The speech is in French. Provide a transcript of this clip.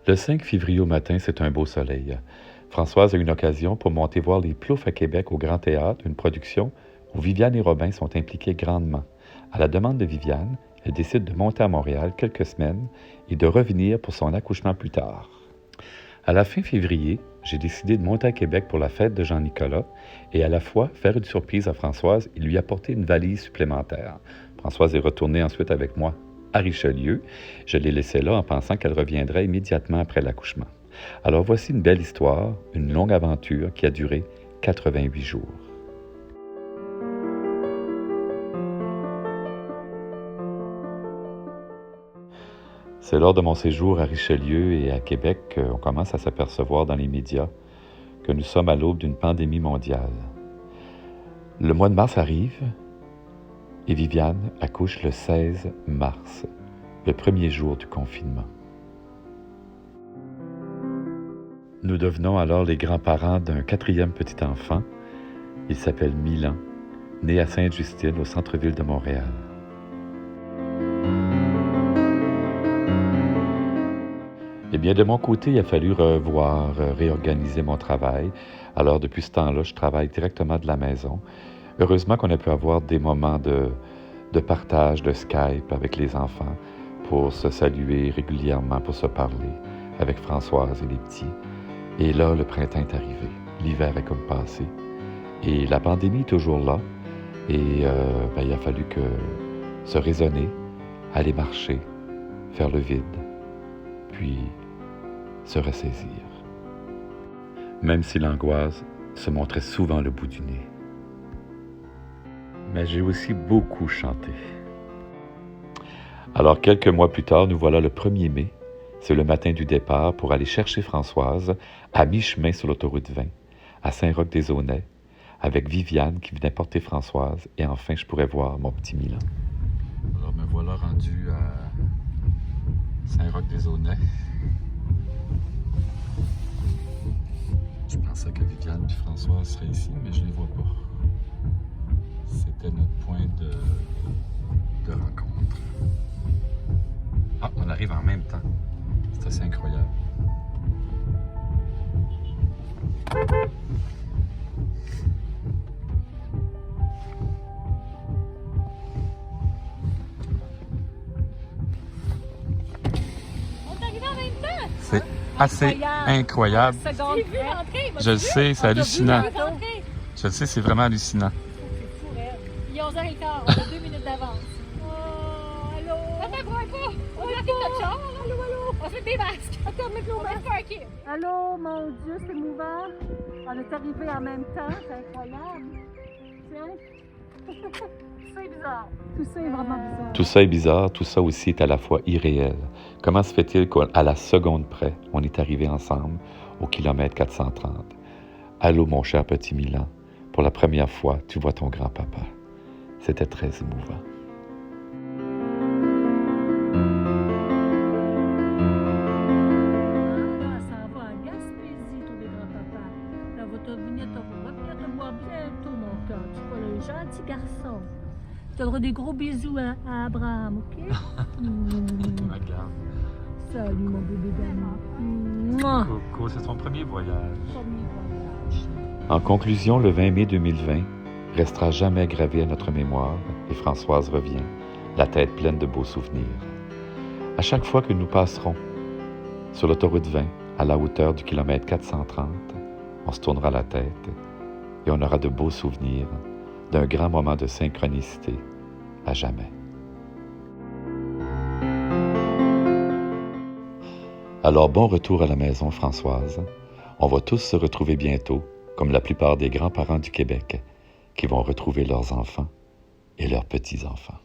Le 5 février au matin, c'est un beau soleil. Françoise a une occasion pour monter voir les Ploufs à Québec au Grand Théâtre, une production où Viviane et Robin sont impliqués grandement. À la demande de Viviane, elle décide de monter à Montréal quelques semaines et de revenir pour son accouchement plus tard. À la fin février, j'ai décidé de monter à Québec pour la fête de Jean-Nicolas et à la fois faire une surprise à Françoise et lui apporter une valise supplémentaire. Françoise est retournée ensuite avec moi à Richelieu. Je l'ai laissée là en pensant qu'elle reviendrait immédiatement après l'accouchement. Alors voici une belle histoire, une longue aventure qui a duré 88 jours. C'est lors de mon séjour à Richelieu et à Québec qu'on commence à s'apercevoir dans les médias que nous sommes à l'aube d'une pandémie mondiale. Le mois de mars arrive et Viviane accouche le 16 mars, le premier jour du confinement. Nous devenons alors les grands-parents d'un 4e petit enfant. Il s'appelle Milan, né à Sainte-Justine, au centre-ville de Montréal. Eh bien, de mon côté, il a fallu réorganiser mon travail. Alors, depuis ce temps-là, je travaille directement de la maison. Heureusement qu'on a pu avoir des moments de partage, de Skype avec les enfants pour se saluer régulièrement, pour se parler avec Françoise et les petits. Et là, le printemps est arrivé. L'hiver est comme passé. Et la pandémie est toujours là. Et il a fallu se raisonner, aller marcher, faire le vide, puis se ressaisir. Même si l'angoisse se montrait souvent le bout du nez. Mais j'ai aussi beaucoup chanté. Alors, quelques mois plus tard, nous voilà le 1er mai. C'est le matin du départ pour aller chercher Françoise à mi-chemin sur l'autoroute 20, à Saint-Roch-des-Aunais, avec Viviane qui venait porter Françoise. Et enfin, je pourrais voir mon petit Milan. Alors, me voilà rendu à Saint-Roch-des-Aunais. Je pensais que Viviane et Françoise seraient ici, mais je ne les vois pas. C'était notre point de rencontre. Ah, on arrive en même temps. C'est assez incroyable. On est arrivé en même temps! C'est assez incroyable. Je le sais, c'est hallucinant. Je le sais, c'est vraiment hallucinant. C'est fou, Red. Il est 11h15, on a 2 minutes d'avance. Oh, allô? Attends, pas! On a fait notre char, là. Allô, allô? On fait des masques. Attends, mets nos masques. Parker. Allô, mon Dieu, c'est mouvant. On est arrivés en même temps, c'est incroyable. Tiens. C'est bizarre. Tout ça est vraiment bizarre. Tout ça est bizarre, tout ça aussi est à la fois irréel. Comment se fait-il qu'à la seconde près, on est arrivés ensemble au kilomètre 430? Allô, mon cher petit Milan, pour la première fois, tu vois ton grand-papa. C'était très émouvant. Là, ça va à Gaspésie, tous les grands-papas. Là, votre vignette, on va venir te voir bientôt, mon cœur. Tu vois, le gentil garçon. Tu donneras des gros bisous à Abraham, OK? Regarde. Salut, mon bébé d'amour. Coco, c'est son premier voyage. Premier voyage. En conclusion, le 20 mai 2020 restera jamais gravé à notre mémoire et Françoise revient, la tête pleine de beaux souvenirs. À chaque fois que nous passerons sur l'autoroute 20, à la hauteur du kilomètre 430, on se tournera la tête et on aura de beaux souvenirs d'un grand moment de synchronicité à jamais. Alors bon retour à la maison, Françoise. On va tous se retrouver bientôt, comme la plupart des grands-parents du Québec, qui vont retrouver leurs enfants et leurs petits-enfants.